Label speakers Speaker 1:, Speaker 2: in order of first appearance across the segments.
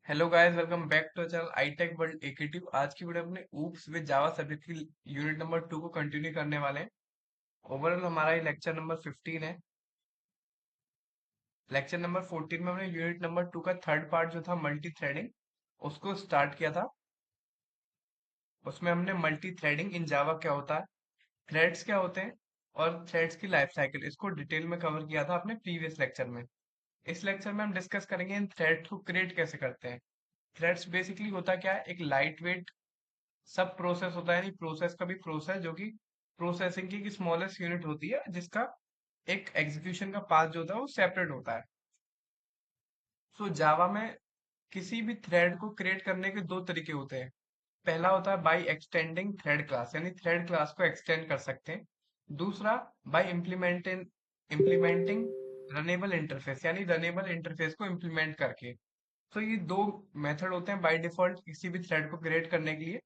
Speaker 1: Hello guys, welcome back to channel I tech world एकेटिव। आज की वीडियो अपने ऊप्स विद जावा सब्जेक्ट की यूनिट नंबर 2 को कंटिन्यू करने वाले हैं। ओवरऑल हमारा ये लेक्चर नंबर 15 है। लेक्चर नंबर 14 में हमने यूनिट नंबर 2 का थर्ड पार्ट जो था मल्टी थ्रेडिंग, उसको स्टार्ट किया था। उसमें हमने मल्टी थ्रेडिंग इन जावा क्या होता है, थ्रेड्स क्या होते हैं और थ्रेड्स की लाइफ साइकिल, इसको डिटेल में कवर किया था अपने प्रीवियस लेक्चर में। इस लेक्चर में हम डिस्कस करेंगे इन थ्रेड्स को क्रिएट कैसे करते हैं। थ्रेड्स बेसिकली होता क्या है, एक लाइट वेट सब प्रोसेस होता है, यानी प्रोसेस का भी प्रोसेस जो कि प्रोसेसिंग की एक स्मॉलेस्ट यूनिट होती है, जिसका एक एग्जीक्यूशन का पाथ जो होता है वो सेपरेट होता है। सो जावा में किसी भी थ्रेड को क्रिएट करने के दो तरीके होते हैं। पहला होता है बाय एक्सटेंडिंग थ्रेड क्लास, यानी थ्रेड क्लास को एक्सटेंड कर सकते हैं। दूसरा बाय इम्प्लीमेंटिंग रनेबल इंटरफेस, यानी रनेबल इंटरफेस को इम्प्लीमेंट करके। तो ये दो मेथड होते हैं बाय डिफॉल्ट किसी भी थ्रेड को क्रिएट करने के लिए।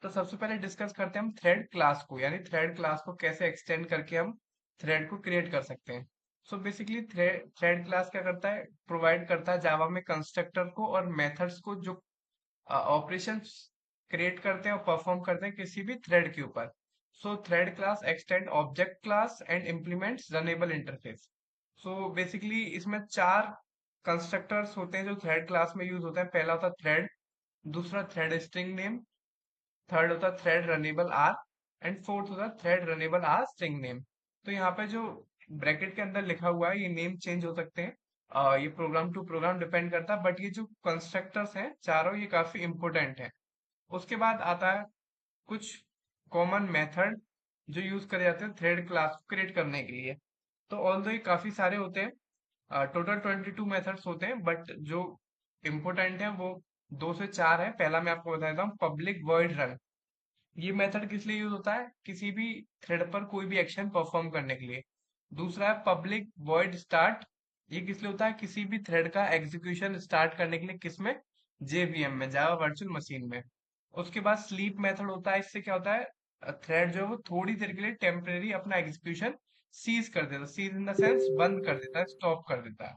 Speaker 1: तो सबसे पहले डिस्कस करते हैं हम थ्रेड क्लास को, यानी थ्रेड क्लास को कैसे एक्सटेंड करके हम थ्रेड को क्रिएट कर सकते हैं। सो बेसिकली थ्रेड क्लास क्या करता है, प्रोवाइड करता है जावा में कंस्ट्रक्टर को और मेथड्स को, जो ऑपरेशंस क्रिएट करते हैं और परफॉर्म करते हैं किसी भी थ्रेड के ऊपर। सो thread class extend object class and implements runnable interface. So basically इसमें चार कंस्ट्रक्टर्स होते हैं जो थ्रेड क्लास में यूज होते हैं। पहला होता है थ्रेड, दूसरा थ्रेड स्ट्रिंग नेम, थर्ड होता है thread runnable r, and fourth होता है thread runnable r string name. तो यहाँ पे जो ब्रैकेट के अंदर लिखा हुआ है, ये नेम चेंज हो सकते हैं। ये प्रोग्राम टू प्रोग्राम डिपेंड करता है, बट ये जो कंस्ट्रक्टर्स हैं चारों, ये काफी इंपॉर्टेंट है। उसके बाद आता है कुछ कॉमन मेथड जो यूज करे जाते हैं थ्रेड क्लास को क्रिएट करने के लिए। तो ऑल्दो ये काफी सारे होते हैं, टोटल 22 मेथड्स होते हैं, बट जो इम्पोर्टेंट है वो दो से चार है। पहला मैं आपको बता देता हूँ, पब्लिक वॉइड रन। ये मेथड किस लिए यूज होता है, किसी भी थ्रेड पर कोई भी एक्शन परफॉर्म करने के लिए। दूसरा है पब्लिक वॉइड स्टार्ट। ये किस लिए होता है, किसी भी थ्रेड का एग्जीक्यूशन स्टार्ट करने के लिए, किसमें, जेवीएम में, जावा वर्चुअल मशीन में। उसके बाद स्लीप मेथड होता है। इससे क्या होता है, थ्रेड जो है वो थोड़ी देर के लिए टेम्परेरी अपना एग्जीक्यूशन सीज कर देता है, सीज इन द सेंस बंद कर देता है, स्टॉप कर देता है।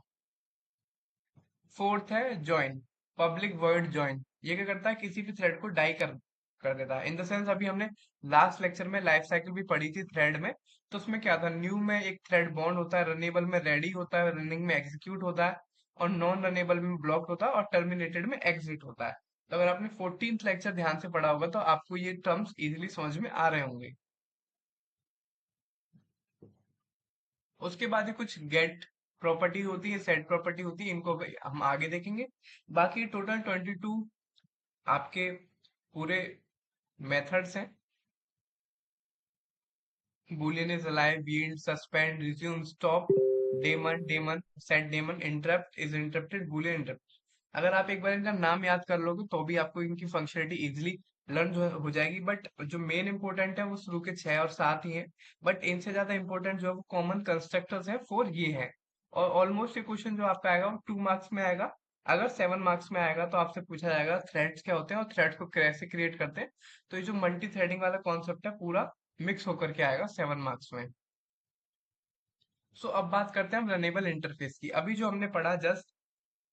Speaker 1: फोर्थ है ज्वाइन, पब्लिक वर्ड ज्वाइन। ये क्या करता है, किसी भी थ्रेड को डाई कर देता है। इन द सेंस अभी हमने लास्ट लेक्चर में लाइफ साइकिल भी पढ़ी थी थ्रेड में। तो उसमें क्या था, न्यू में एक थ्रेड बॉन्ड होता है, रनेबल में रेडी होता है, रनिंग में एग्जीक्यूट होता है, और नॉन रनेबल में ब्लॉक होता है, और टर्मिनेटेड में एग्जिट होता है। तो अगर आपने 14th लेक्चर ध्यान से पढ़ा होगा तो आपको ये टर्म्स इजिली समझ में आ रहे होंगे। उसके बाद ही कुछ गेट प्रॉपर्टी होती है, सेट प्रॉपर्टी होती है, इनको हम आगे देखेंगे। बाकी टोटल 22 आपके पूरे मेथड्स हैं। Boolean is alive, yield, suspend, resume, stop, daemon daemon, set daemon, interrupt, is interrupted, boolean interrupt. अगर आप एक बार इनका नाम याद कर लोगे तो भी आपको इनकी फंक्शनलिटी इजिली लर्न हो जाएगी। बट जो मेन इंपॉर्टेंट है वो शुरू के 6 और 7 ही है। बट इनसे ज्यादा इंपॉर्टेंट जो कॉमन कंस्ट्रक्टर्स है 4 ये है। और ऑलमोस्ट ये क्वेश्चन जो आपका आएगा वो 2 मार्क्स में आएगा। अगर 7 मार्क्स में आएगा तो आपसे पूछा जाएगा थ्रेड्स क्या होते हैं और थ्रेड्स को कैसे क्रिएट करते हैं। तो ये जो मल्टी थ्रेडिंग वाला कॉन्सेप्ट है पूरा मिक्स होकर के आएगा 7 मार्क्स में। सो अब बात करते हैं हम रनेबल इंटरफेस की। अभी जो हमने पढ़ा जस्ट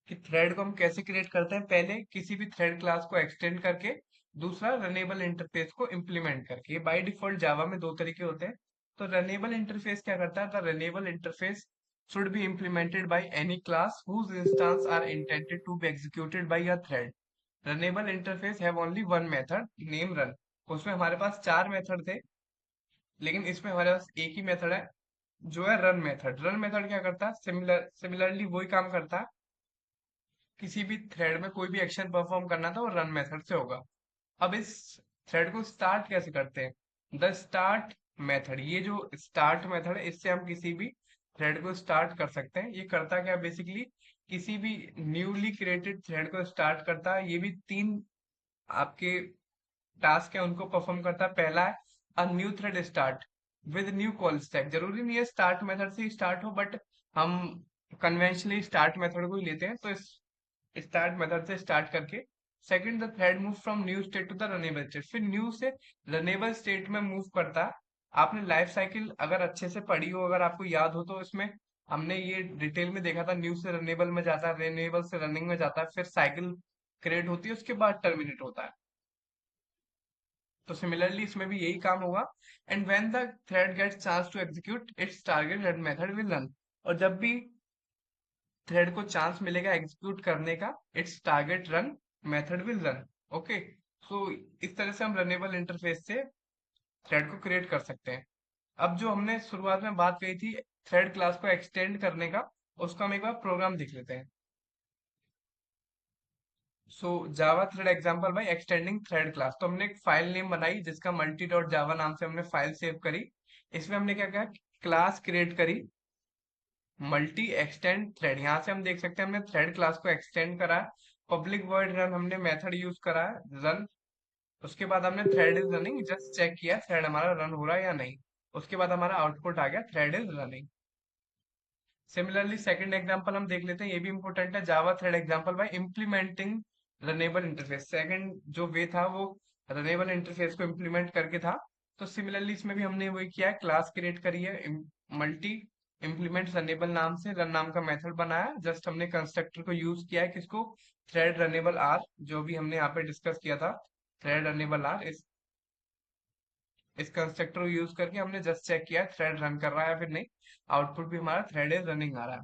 Speaker 1: कि थ्रेड को हम कैसे क्रिएट करते हैं, पहले किसी भी थ्रेड क्लास को एक्सटेंड करके, दूसरा रनेबल इंटरफेस को इम्प्लीमेंट करके। ये बाय डिफॉल्ट जावा में दो तरीके होते हैं। तो रनेबल इंटरफेस क्या करता है, the runnable interface should be implemented by any class whose instance are intended to be executed by a thread. Runnable interface have only one method, name run. उसमें हमारे पास चार मेथड थे, लेकिन इसमें हमारे पास एक ही मेथड है जो है रन मेथड। रन मेथड क्या करता है, सिमिलरली वही काम करता है। किसी भी थ्रेड में कोई भी एक्शन परफॉर्म करना था वो रन मेथड से होगा। अब इस थ्रेड को स्टार्ट कैसे करते हैं, द स्टार्ट मेथड। ये जो स्टार्ट मेथड है इससे हम किसी भी थ्रेड को स्टार्ट कर सकते हैं। ये करता क्या, बेसिकली किसी भी न्यूली क्रिएटेड थ्रेड को स्टार्ट करता है। ये भी तीन आपके टास्क है उनको परफॉर्म करता है। पहला है a new thread start with new call stack. जरूरी नहीं है स्टार्ट मेथड से ही स्टार्ट हो, बट हम कन्वेंशनली स्टार्ट मेथड को ही लेते हैं। तो इस स्टार्ट मेथड से स्टार्ट करके, second the thread move from new state to the runnable state, फिर न्यू से रनेबल स्टेट में मूव करता है। आपने लाइफ साइकिल अगर अच्छे से पढ़ी हो, अगर आपको याद हो, तो इसमें हमने ये डिटेल में देखा था, न्यू से रनेबल में जाता है, रनेबल से रनिंग में जाता है, फिर साइकिल क्रिएट होती है, उसके बाद टर्मिनेट होता है। तो सिमिलरली इसमें भी यही काम होगा। And when the thread gets chance to execute its target run method will run. और जब भी थ्रेड को चांस मिलेगा एग्जीक्यूट करने का, it's target run method will run. Okay, so इस तरह से हम रनेबल इंटरफेस से थ्रेड को क्रिएट कर सकते हैं। अब जो हमने शुरुआत में बात कही थी थ्रेड क्लास को एक्सटेंड करने का, उसको हम एक बार प्रोग्राम देख लेते हैं। So Java thread example by extending thread class. तो हमने एक फाइल नेम बनाई जिसका मल्टी डॉट जावा नाम से हमने फाइल सेव करी। इसमें हमने क्या किया, क्लास क्रिएट करी मल्टी एक्सटेंड थ्रेड। यहाँ से हम देख सकते हैं हमने थ्रेड क्लास को एक्सटेंड करा है। पब्लिक वर्ड रन हमने मेथड यूज करा है रन। उसके बाद हमने thread is running just check किया थ्रेड हमारा रन हो रहा है या नहीं। उसके बाद हमारा आउटपुट आ गया thread is running. Similarly second example हम देख लेते हैं, ये भी इंपॉर्टेंट है, Java thread example by implementing runnable interface. Second जो वे था वो रनेबल इंटरफेस को इम्प्लीमेंट करके था। तो सिमिलरली इसमें भी हमने वही किया है, क्लास क्रिएट करी है मल्टी इम्प्लीमेंट रनेबल नाम से, रन नाम का मेथड बनाया, जस्ट हमने कंस्ट्रक्टर को यूज किया है किसको, थ्रेड रनेबल आर, जो भी हमने यहाँ पे डिस्कस किया था, थ्रेड रनेबल आर। इस कंस्ट्रक्टर को यूज करके हमने जस्ट चेक किया थ्रेड रन कर रहा है या फिर नहीं। आउटपुट भी हमारा थ्रेड इज रनिंग आ रहा है।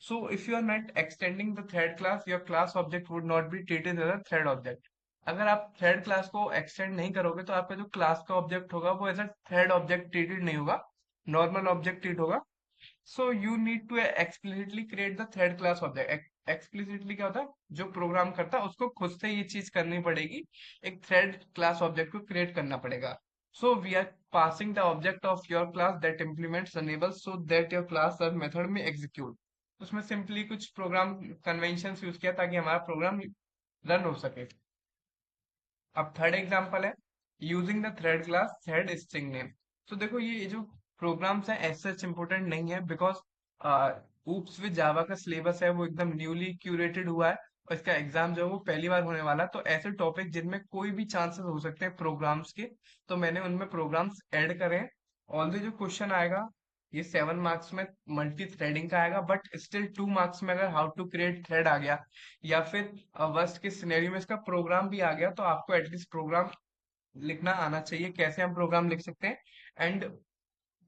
Speaker 1: So if you are not extending the thread class, your class object would not be treated as a thread object. अगर आप थ्रेड क्लास को एक्सटेंड नहीं करोगे तो आपका जो क्लास का ऑब्जेक्ट होगा वो as a thread object treated नहीं होगा, नॉर्मल ऑब्जेक्ट ट्रीट होगा। So you need to explicitly create the thread class object. Explicitly क्या होता है, जो प्रोग्राम करता है उसको खुद से ये चीज करनी पड़ेगी, एक थ्रेड क्लास ऑब्जेक्ट को क्रिएट करना पड़ेगा। So we are passing the object of your class that implements enable so that your class और मेथड में एग्जीक्यूट। उसमें सिंपली कुछ प्रोग्राम कन्वेंशन यूज किया ताकि हमारा प्रोग्राम रन हो सके। अब थर्ड एग्जांपल है using the thread class thread string name. तो देखो ये जो प्रोग्राम्स हैं एज सच इम्पोर्टेंट नहीं है, बिकॉज ऊप्स विद जावा का सिलेबस है वो एकदम न्यूली क्यूरेटेड हुआ है, और इसका एग्जाम जो है वो पहली बार होने वाला है। तो ऐसे टॉपिक जिनमें कोई भी चांसेस हो सकते हैं प्रोग्राम्स के, तो मैंने उनमें प्रोग्राम्स ऐड करे हैं। ऑल्दो जो क्वेश्चन आएगा ये 7 मार्क्स में मल्टी थ्रेडिंग का आएगा, बट स्टिल 2 मार्क्स में अगर हाउ टू क्रिएट थ्रेड आ गया, या फिर वर्स्ट के सिनेरियो में इसका प्रोग्राम भी आ गया, तो आपको एटलीस्ट प्रोग्राम लिखना आना चाहिए, कैसे हम प्रोग्राम लिख सकते हैं, एंड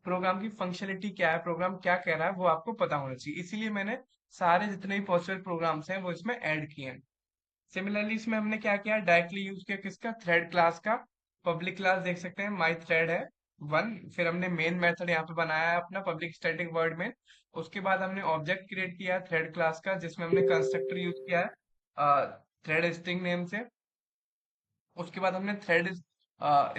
Speaker 1: प्रोग्राम की फंक्शनलिटी क्या है, प्रोग्राम क्या कह रहा है वो आपको पता होना चाहिए। इसीलिए मैंने सारे जितने भी पॉसिबल प्रोग्राम्स हैं वो इसमें ऐड किए हैं। सिमिलरली इसमें हमने क्या किया, डायरेक्टली यूज किया किसका, थ्रेड क्लास का। पब्लिक क्लास देख सकते हैं माई थ्रेड है वन। फिर हमने मेन मेथड यहाँ पे बनाया है अपना पब्लिक स्टैटिक वर्ड में। उसके बाद हमने ऑब्जेक्ट क्रिएट किया है थ्रेड क्लास का, जिसमें हमने कंस्ट्रक्टर यूज किया है थ्रेड स्ट्रिंग नेम से। उसके बाद हमने थ्रेड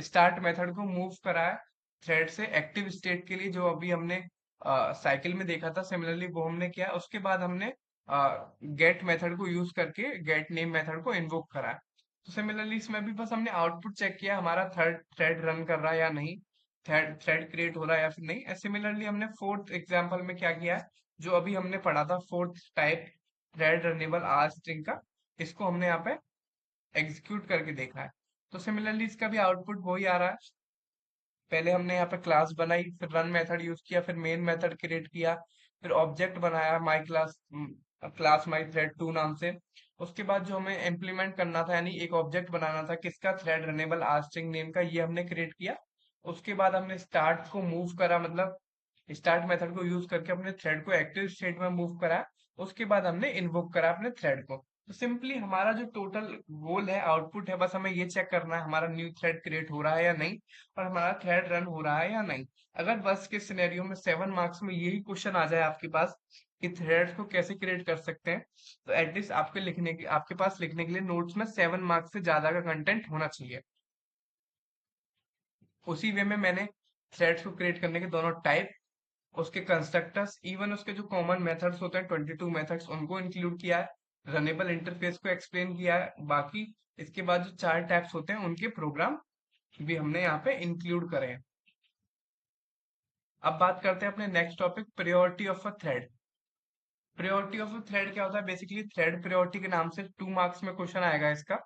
Speaker 1: स्टार्ट मेथड को मूव करा है थ्रेड से एक्टिव स्टेट के लिए, जो अभी हमने साइकिल में देखा था, सिमिलरली वो हमने किया। उसके बाद हमने गेट मेथड को यूज करके गेट नेम मेथड को इन्वोक करा है। तो सिमिलरली इसमें भी बस हमने आउटपुट चेक किया हमारा थर्ड थ्रेड रन कर रहा है या नहीं, थ्रेड थ्रेड क्रिएट हो रहा है या फिर नहीं। सिमिलरली हमने फोर्थ एग्जाम्पल में क्या किया है, जो अभी हमने पढ़ा था fourth type thread runnable r string का, इसको हमने यहाँ पे एग्जीक्यूट करके देखा है। तो सिमिलरली इसका भी आउटपुट वही आ रहा है। पहले हमने यहाँ पे क्लास बनाई, फिर रन मेथड यूज किया, फिर मेन मेथड क्रिएट किया, फिर ऑब्जेक्ट बनाया my class, class my thread two नाम से। उसके बाद जो हमें इम्प्लीमेंट करना था, यानी एक ऑब्जेक्ट बनाना था किसका, थ्रेड रनेबल आस्ट्रिंग नेम का, ये हमने क्रिएट किया। उसके बाद हमने स्टार्ट को मूव करा, मतलब स्टार्ट मेथड को यूज करके अपने थ्रेड को एक्टिव स्टेट में मूव करा। उसके बाद हमने इन्वोक करा अपने थ्रेड को। तो सिंपली हमारा जो टोटल गोल है, आउटपुट है, बस हमें ये चेक करना है हमारा न्यू थ्रेड क्रिएट हो रहा है या नहीं, और हमारा थ्रेड रन हो रहा है या नहीं। अगर बस के सिनेरियो में 7 मार्क्स में यही क्वेश्चन आ जाए आपके पास कि थ्रेड्स को कैसे क्रिएट कर सकते हैं, तो एटलीस्ट आपके पास लिखने के लिए नोट्स में 7 मार्क्स से ज्यादा का कंटेंट होना चाहिए। उसी वे में मैंने थ्रेड्स को क्रिएट करने के दोनों टाइप, उसके कंस्ट्रक्टर्स, इवन उसके जो कॉमन मेथड्स होते हैं 22 मेथड्स, उनको इंक्लूड किया है, रनेबल इंटरफेस को एक्सप्लेन किया है। बाकी इसके बाद जो 4 टैब्स होते हैं उनके प्रोग्राम भी हमने यहाँ पे इंक्लूड करे हैं। अब बात करते हैं अपने next topic, priority of a thread. Priority of a thread क्या होता है, बेसिकली थ्रेड प्रायोरिटी के नाम से 2 मार्क्स में क्वेश्चन आएगा इसका।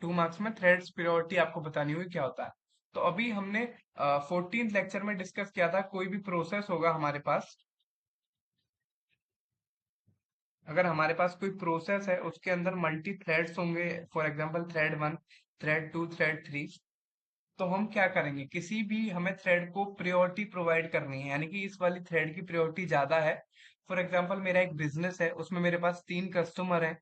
Speaker 1: 2 मार्क्स में थ्रेड्स प्रायोरिटी आपको बतानी हुई क्या होता है। तो अभी हमने 14th लेक्चर में डिस्कस किया था, कोई भी प्रोसेस होगा हमारे पास, अगर हमारे पास कोई प्रोसेस है उसके अंदर मल्टी थ्रेड्स होंगे, for example thread one, thread two, thread three, तो हम क्या करेंगे, किसी भी हमें थ्रेड को प्रायोरिटी प्रोवाइड करनी है, यानी कि इस वाली थ्रेड की प्रायोरिटी ज्यादा है। फॉर एग्जांपल मेरा एक बिजनेस है, उसमें मेरे पास 3 कस्टमर हैं।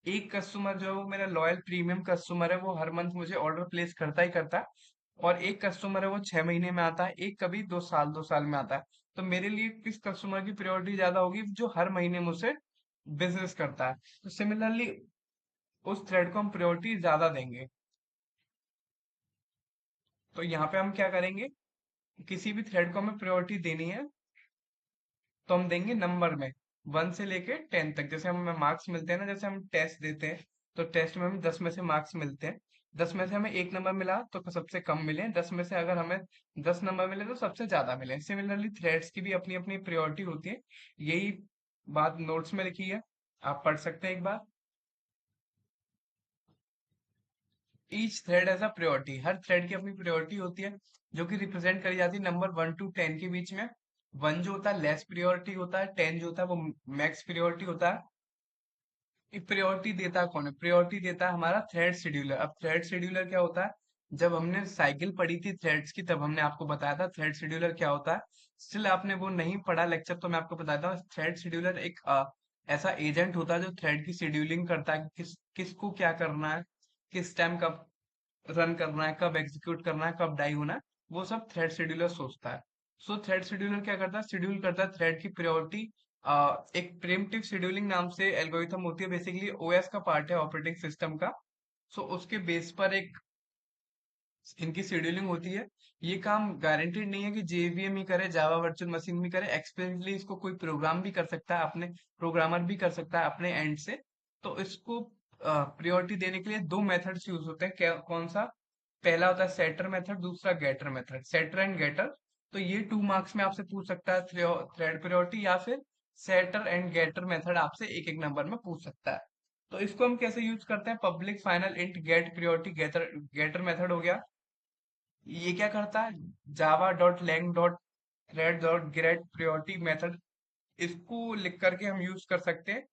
Speaker 1: एक कस्टमर जो है वो मेरा लॉयल प्रीमियम कस्टमर है, वो हर मंथ मुझे ऑर्डर प्लेस करता ही करता है। और एक कस्टमर है वो 6 महीने में आता है, एक कभी 2 साल में आता है। तो मेरे लिए किस कस्टमर की प्रायोरिटी ज्यादा होगी, जो हर महीने मुझसे बिजनेस करता है। तो सिमिलरली उस थ्रेड को हम प्रायोरिटी ज्यादा देंगे। तो यहाँ पे हम क्या करेंगे, किसी भी थ्रेड को हमें प्रायोरिटी देनी है तो हम देंगे नंबर में, 1 से लेके 10 तक। जैसे हमें मार्क्स मिलते हैं ना, जैसे हम टेस्ट देते हैं, तो टेस्ट में हमें 10 में से मार्क्स मिलते हैं। 10 में से हमें 1 नंबर मिला तो सबसे कम मिले, 10 में से अगर हमें 10 नंबर मिले तो सबसे ज्यादा मिले। सिमिलरली थ्रेड्स की भी अपनी अपनी प्रायोरिटी होती है। यही बात नोट्स में लिखी है, आप पढ़ सकते हैं एक बार। Each thread has a priority, हर थ्रेड की अपनी प्रायोरिटी होती है, जो कि रिप्रेजेंट करी जाती है नंबर 1 to 10 के बीच में। 1 जो होता है लेस प्रायोरिटी होता है, 10 जो होता है वो मैक्स प्रायोरिटी होता है। प्रायोरिटी देता कौन है, प्रायोरिटी देता है हमारा थ्रेड शेड्यूलर। अब थ्रेड शेड्यूलर क्या होता है, जब हमने साइकिल पढ़ी थी थ्रेड्स की तब हमने आपको बताया था थ्रेड शेड्यूलर क्या होता है। स्टिल आपने वो नहीं पढ़ा लेक्चर, तो मैं आपको बताता हूँ। थ्रेड शेड्यूलर एक ऐसा एजेंट होता है जो थ्रेड की शेड्यूलिंग करता है, कि किसको क्या करना है, किस टाइम कब रन करना है, कब एग्जीक्यूट करना है, कब डाई होना है, वो सब थ्रेड शेड्यूलर सोचता है। सो थ्रेड शेड्यूलर क्या करता है, शेड्यूल करता है थ्रेड की प्रायोरिटी। एक प्रिमिटिव शेड्यूलिंग नाम से एल्गोरिथम होती है, बेसिकली ओएस का पार्ट है, ऑपरेटिंग सिस्टम का। सो उसके बेस पर एक इनकी शेड्यूलिंग होती है। ये काम गारंटेड नहीं है कि जेवीएम ही करे, जावा वर्चुअल मशीन भी करे, एक्सपेरिमेंटली इसको कोई प्रोग्राम भी कर सकता है, अपने प्रोग्रामर भी कर सकता है अपने एंड से। तो इसको प्रायोरिटी देने के लिए दो मेथड्स यूज होते हैं, क्या कौन सा, पहला होता है सेटर मेथड, दूसरा getter method, setter and getter. तो ये 2 मार्क्स में आपसे पूछ सकता है, थ्रेड प्रायोरिटी या फिर सेटर एंड गेटर मेथड आपसे एक एक नंबर में पूछ सकता है। तो इसको हम कैसे यूज करते हैं, public final int get priority getter, getter method हो गया। ये क्या करता है, Java dot lang dot thread dot get priority method, इसको लिख करके हम यूज कर सकते हैं।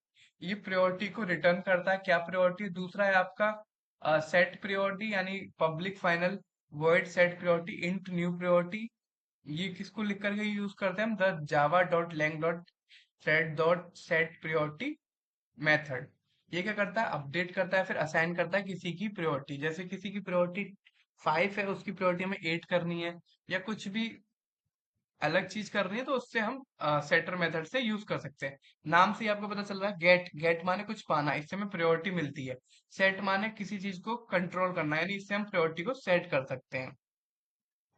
Speaker 1: ये प्रायोरिटी को रिटर्न करता है, क्या प्रायोरिटी। दूसरा है आपका सेट प्रायोरिटी, यानी public final void set priority int new priority. ये किसको लिख करके यूज करते हैं हम, the Java dot lang dot thread dot set priority method. ये क्या करता है, अपडेट करता है, फिर असाइन करता है किसी की प्रायोरिटी। जैसे किसी की प्रायोरिटी 5 है, उसकी प्रायोरिटी हमें 8 करनी है, या कुछ भी अलग चीज कर रही है, तो उससे हम सेटर मेथड से यूज कर सकते हैं। नाम से ही आपको पता चल रहा है, गेट, गेट माने कुछ पाना, इससे हमें प्रायोरिटी मिलती है। सेट माने किसी चीज को कंट्रोल करना, यानी इससे हम प्रायोरिटी को सेट कर सकते हैं।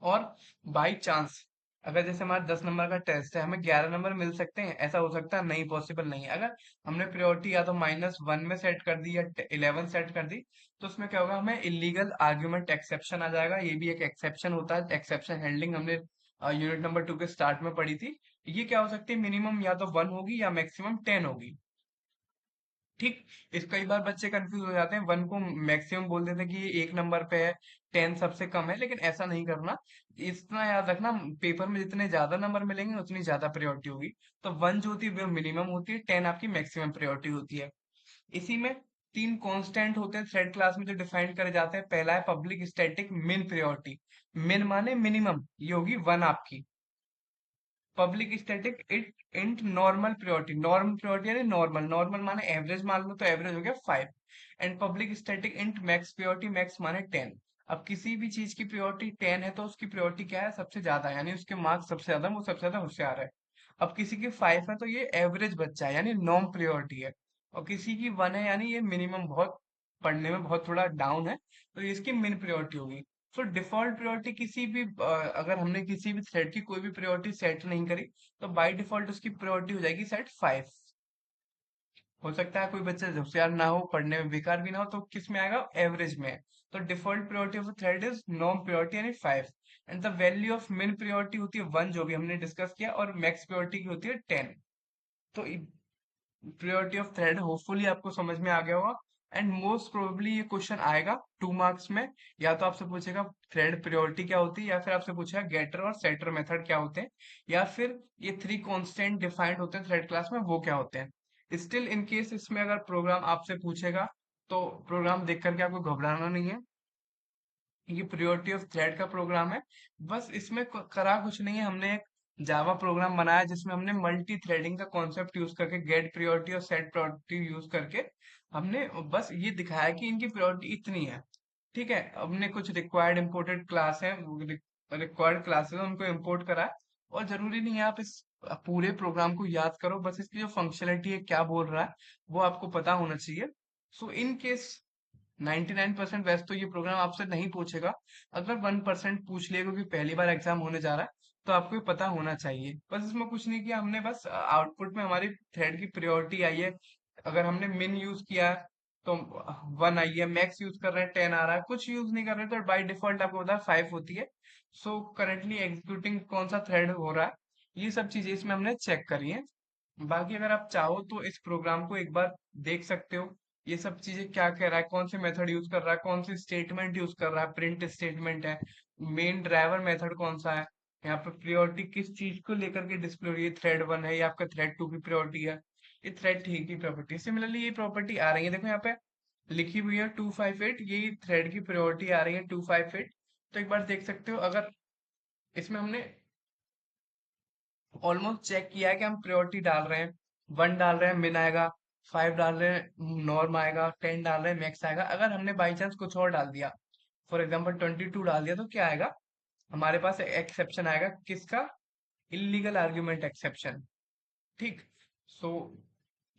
Speaker 1: और बाई चांस अगर जैसे हमारा 10 नंबर का टेस्ट है, हमें 11 नंबर मिल सकते हैं, ऐसा हो सकता है, नहीं, पॉसिबल नहीं है। अगर हमने प्रायोरिटी या तो -1 में सेट कर दी या 11 सेट कर दी, तो उसमें क्या होगा, हमें इलीगल आर्ग्यूमेंट एक्सेप्शन आ जाएगा। ये भी एक एक्सेप्शन होता है, एक्सेप्शन हैंडलिंग हमने यूनिट नंबर 2 के स्टार्ट में पढ़ी थी। ये क्या हो सकती है, मिनिमम या तो 1 होगी या मैक्सिमम 10 होगी। ठीक, इस कई बार बच्चे कंफ्यूज हो जाते हैं, 1 को मैक्सिमम बोल देते हैं कि ये 1 नंबर पे है, 10 सबसे कम है, लेकिन ऐसा नहीं करना। इतना याद रखना, पेपर में जितने ज्यादा नंबर मिलेंगे उतनी ज्यादा प्रायोरिटी होगी। तो 1 जो होती है वो मिनिमम होती है, 10 आपकी मैक्सिमम प्रायोरिटी होती है। इसी में 3 कांस्टेंट होते हैं थ्रेड क्लास में जो डिफाइन करे जाते हैं। पहला है पब्लिक स्टैटिक मिन प्रायोरिटी, मिन माने मिनिमम, ये होगी 1 आपकी। Public static it int normal priority, normal priority यानी नॉर्मल, नॉर्मल माने एवरेज मान लो, तो एवरेज हो गया 5। And public static int max priority, max माने 10। अब किसी भी चीज की प्रायोरिटी 10 है तो उसकी प्रायोरिटी क्या है, सबसे ज्यादा, यानी उसके मार्क्स सबसे ज्यादा, वो सबसे ज्यादा होशियार है। अब किसी की 5 है तो ये एवरेज बच्चा है, यानी नॉर्म प्रायोरिटी है। और किसी की 1 है, यानी ये मिनिमम, बहुत पढ़ने में बहुत थोड़ा डाउन है, तो ये इसकी मिन प्रायोरिटी होगी। सो डिफॉल्ट प्रायोरिटी किसी भी अगर हमने किसी भी थ्रेड की कोई भी प्रायोरिटी सेट नहीं करी, तो बाय डिफॉल्ट उसकी प्रायोरिटी हो जाएगी सेट 5। हो सकता है कोई बच्चा होशियार ना हो, पढ़ने में बेकार भी ना हो, तो किस में आएगा, एवरेज में। तो default priority of thread is norm priority यानी 5। एंड द वैल्यू ऑफ मिन प्रायोरिटी होती है 1, जो भी हमने डिस्कस किया, और मैक्स प्रायोरिटी की होती है 10। तो प्रायोरिटी ऑफ थ्रेड होपफुली आपको समझ में आ गया होगा। एंड मोस्ट प्रोबेबली ये क्वेश्चन आएगा 2 मार्क्स में। या तो आपसे पूछेगा थ्रेड प्रायोरिटी क्या होती है, या फिर आपसे पूछेगा गेटर और सेटर मेथड क्या होते हैं, या फिर ये 3 कांस्टेंट डिफाइंड होते हैं थ्रेड क्लास में, वो क्या होते हैं। स्टिल इन केस इसमें अगर प्रोग्राम आपसे पूछेगा तो प्रोग्राम देख करके आपको घबराना नहीं है। ये प्रियोरिटी ऑफ थ्रेड का प्रोग्राम है। बस इसमें करा कुछ नहीं है, हमने एक जावा प्रोग्राम बनाया जिसमें हमने मल्टी थ्रेडिंग का कॉन्सेप्ट यूज करके गेट प्रियोरिटी और सेट प्रियोरिटी यूज करके हमने बस ये दिखाया कि इनकी प्रियोरिटी इतनी है। ठीक है, हमने कुछ रिक्वायर्ड इंपोर्टेड क्लास है, रिक्वायर्ड क्लासेस है, उनको इंपोर्ट करा है। और जरूरी नहीं है आप इस पूरे प्रोग्राम को याद करो, बस इसकी जो फंक्शनलिटी है क्या बोल रहा है वो आपको पता होना चाहिए। सो इन केस 99% वैसे तो ये प्रोग्राम आपसे नहीं पूछेगा। अगर 1% पूछ लिया क्योंकि पहली बार एग्जाम होने जा रहा है तो आपको ये पता होना चाहिए। बस इसमें कुछ नहीं किया हमने, बस आउटपुट में हमारी थ्रेड की प्रायोरिटी आई है। अगर हमने मिन यूज किया है तो 1 आई है, मैक्स यूज कर रहे हैं 10 आ रहा है, कुछ यूज नहीं कर रहे तो बाई डिफॉल्ट आपको पता है 5 होती है। सो करेंटली एग्जीक्यूटिंग कौन सा थ्रेड हो रहा है, ये सब चीजें इसमें हमने चेक करी है। बाकी अगर आप चाहो तो इस प्रोग्राम को एक बार देख सकते हो, ये सब चीजें क्या कह रहा है, कौन से मेथड यूज कर रहा है, कौन सी स्टेटमेंट यूज कर रहा है, प्रिंट स्टेटमेंट है, मेन ड्राइवर मेथड कौन सा है, यहाँ पे प्रियोरिटी किस चीज को लेकर के डिस्प्ले हो रही है, थ्रेड 1 है या आपका थ्रेड 2 की प्रियोरिटी है, ये थ्रेड 3 की प्रॉपर्टी। सिमिलरली ये प्रॉपर्टी आ रही है, देखो यहाँ पे लिखी हुई है 258, यही थ्रेड की प्रायोरिटी आ रही है 258। तो एक बार देख सकते हो, अगर इसमें हमने ऑलमोस्ट चेक किया है कि हम प्रायोरिटी डाल रहे हैं, 1 डाल रहे हैं मिन आएगा, 5 डाल रहे हैं नॉर्म आएगा, 10 डाल रहे हैं मैक्स आएगा। अगर हमने बाई चांस कुछ और डाल दिया, फॉर एग्जाम्पल 22 डाल दिया, तो क्या आएगा, हमारे पास एक्सेप्शन आएगा, किसका, इलीगल आर्ग्यूमेंट एक्सेप्शन। ठीक। सो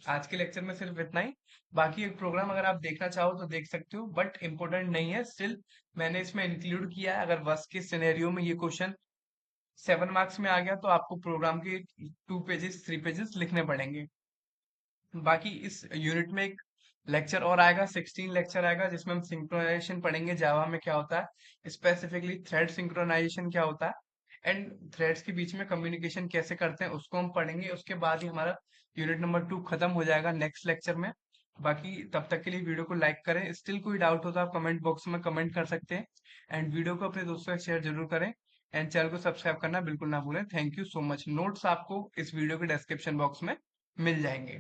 Speaker 1: आज के लेक्चर में सिर्फ इतना ही। बाकी एक प्रोग्राम अगर आप देखना चाहो तो देख सकते हो, बट इम्पोर्टेंट नहीं है। स्टिल मैंने इसमें इंक्लूड किया है, अगर वर्स्ट के सिनेरियो में ये क्वेश्चन 7 मार्क्स में आ गया तो आपको प्रोग्राम के 2 पेजेस 3 पेजेस लिखने पड़ेंगे। बाकी इस यूनिट में एक लेक्चर और आएगा, 16 लेक्चर आएगा, जिसमें हम सिंक्रोनाइजेशन पढ़ेंगे, जावा में क्या होता है, स्पेसिफिकली थ्रेड सिंक्रोनाइजेशन क्या होता है, एंड थ्रेड्स के बीच में कम्युनिकेशन कैसे करते हैं उसको हम पढ़ेंगे। उसके बाद ही हमारा यूनिट नंबर 2 खत्म हो जाएगा नेक्स्ट लेक्चर में। बाकी तब तक के लिए वीडियो को लाइक करें, स्टिल कोई डाउट हो तो आप कमेंट बॉक्स में कमेंट कर सकते हैं, एंड वीडियो को अपने दोस्तों के शेयर जरूर करें, एंड चैनल को सब्सक्राइब करना बिल्कुल ना भूलें। Thank you so much. Notes आपको इस वीडियो के डिस्क्रिप्शन बॉक्स में मिल जाएंगे।